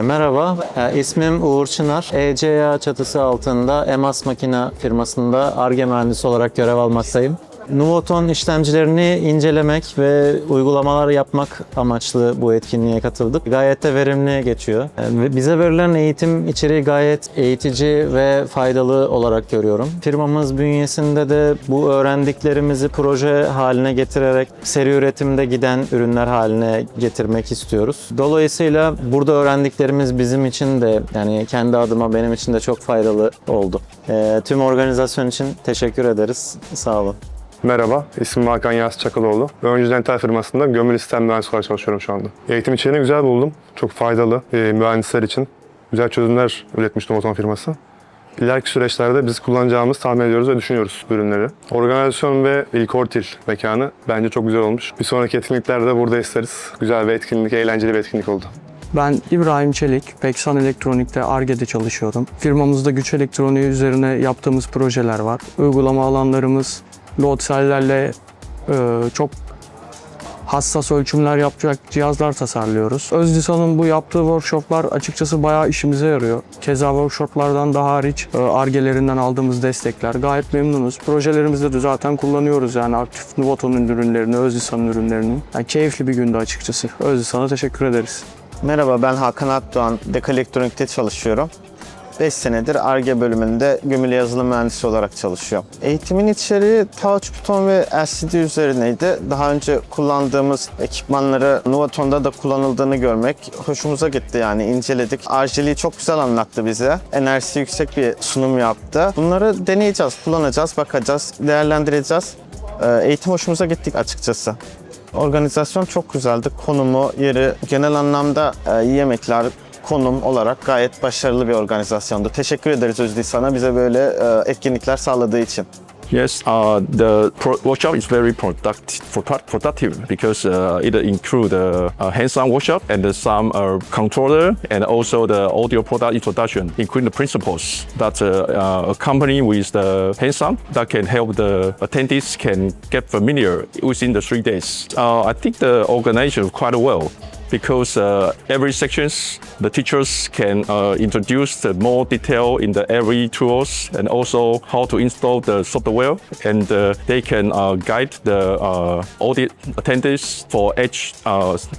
Merhaba, ismim Uğur Çınar. ECA çatısı altında Emas Makina firmasında Ar-Ge mühendisi olarak görev almaktayım. Nuvoton işlemcilerini incelemek ve uygulamalar yapmak amaçlı bu etkinliğe katıldık. Gayet de verimli geçiyor. Bize verilen eğitim içeriği gayet eğitici ve faydalı olarak görüyorum. Firmamız bünyesinde de bu öğrendiklerimizi proje haline getirerek seri üretimde giden ürünler haline getirmek istiyoruz. Dolayısıyla burada öğrendiklerimiz bizim için de, yani kendi adıma benim için de çok faydalı oldu. Tüm organizasyon için teşekkür ederiz. Sağ olun. Merhaba, ismim Hakan, Yasin Çakaloğlu. Öncü dental firmasında gömülü sistem mühendisi olarak çalışıyorum şu anda. Eğitim içeriğini güzel buldum. Çok faydalı mühendisler için. Güzel çözümler üretmiş Nuvoton firması. İleriki süreçlerde biz kullanacağımız tahmin ediyoruz ve düşünüyoruz ürünleri. Organizasyon ve ilk ortil mekanı bence çok güzel olmuş. Bir sonraki etkinliklerde burada isteriz. Güzel bir etkinlik, eğlenceli bir etkinlik oldu. Ben İbrahim Çelik, Peksan Elektronik'te Ar-Ge'de çalışıyorum. Firmamızda güç elektroniği üzerine yaptığımız projeler var. Uygulama alanlarımız load cell'lerle çok hassas ölçümler yapacak cihazlar tasarlıyoruz. Özlisan'ın bu yaptığı workshoplar açıkçası bayağı işimize yarıyor. Keza workshoplardan da hariç Ar-Ge'lerinden aldığımız destekler gayet memnunuz. Projelerimizde de zaten kullanıyoruz yani aktif Nuvoton'un ürünlerini, Özlisan'ın ürünlerini. Yani keyifli bir gündü açıkçası. Özlisan'a teşekkür ederiz. Merhaba, ben Hakan Akdoğan, Elektronik'te çalışıyorum. 5 senedir Ar-Ge bölümünde gömülü yazılım mühendisi olarak çalışıyorum. Eğitimin içeriği touch buton ve LCD üzerineydi. Daha önce kullandığımız ekipmanları Nuvoton'da da kullanıldığını görmek hoşumuza gitti, yani inceledik. Ar-Ge'liği çok güzel anlattı bize. Enerjisi yüksek bir sunum yaptı. Bunları deneyeceğiz, kullanacağız, bakacağız, değerlendireceğiz. Eğitim hoşumuza gittik açıkçası. Organizasyon çok güzeldi. Konumu, yeri, genel anlamda yemekler, konum olarak gayet başarılı bir organizasyondu. Teşekkür ederiz Öncü sana bize böyle etkinlikler sağladığı için. Yes, the workshop is very productive because it includes hands-on workshop and some controller and also the audio product introduction, including the principles that a company with the hands-on that can help the attendees can get familiar within the 3 days. I think the organization quite well, because every sections the teachers can introduce the more detail in the every tools and also how to install the software, and they can guide the audit attendees for each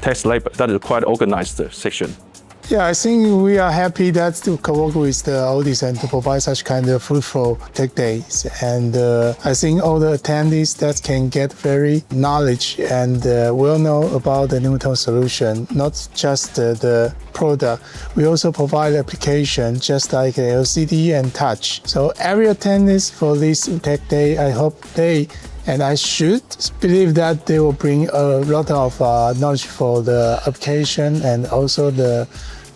test lab. That is quite organized section. Yeah, I think we are happy that to co-work with the audits and to provide such kind of fruitful tech days. And I think all the attendees that can get very knowledge and will know about the Nuvoton solution, not just the product. We also provide application just like LCD and touch. So every attendees for this tech day, I hope and I should believe that they will bring a lot of knowledge for the application and also the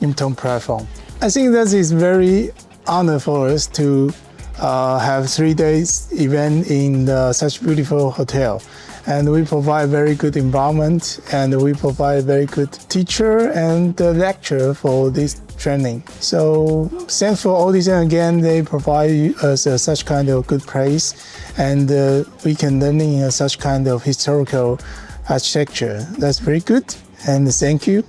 Nuvoton platform. I think that is very honor for us to have 3 days event in such beautiful hotel. And we provide very good environment, and we provide very good teacher and lecturer for this training. So thanks for all this, and again they provide us such kind of good place, and we can learn in such kind of historical architecture. That's very good, and thank you.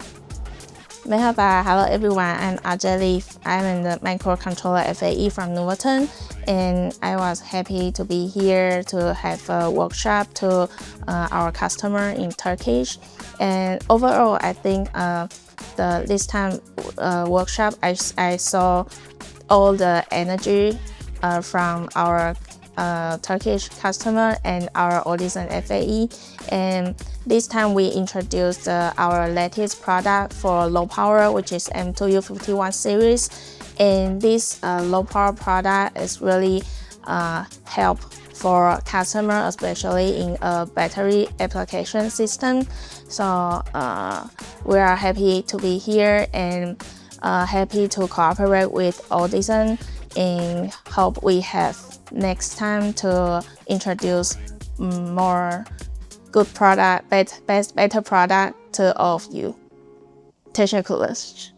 Merhaba, hello everyone, I'm Ajali. I'm in the microcontroller FAE from Nuvoton, and I was happy to be here to have a workshop to our customer in Turkish. And overall, I think this time workshop, I saw all the energy from our Turkish customer and our audience and FAE. And this time we introduced our latest product for low power, which is M2U51 series. And this low power product is really help for customer, especially in a battery application system. So we are happy to be here and happy to cooperate with Audition, and hope we have next time to introduce more good product, better product to all of you. Teşekkürler.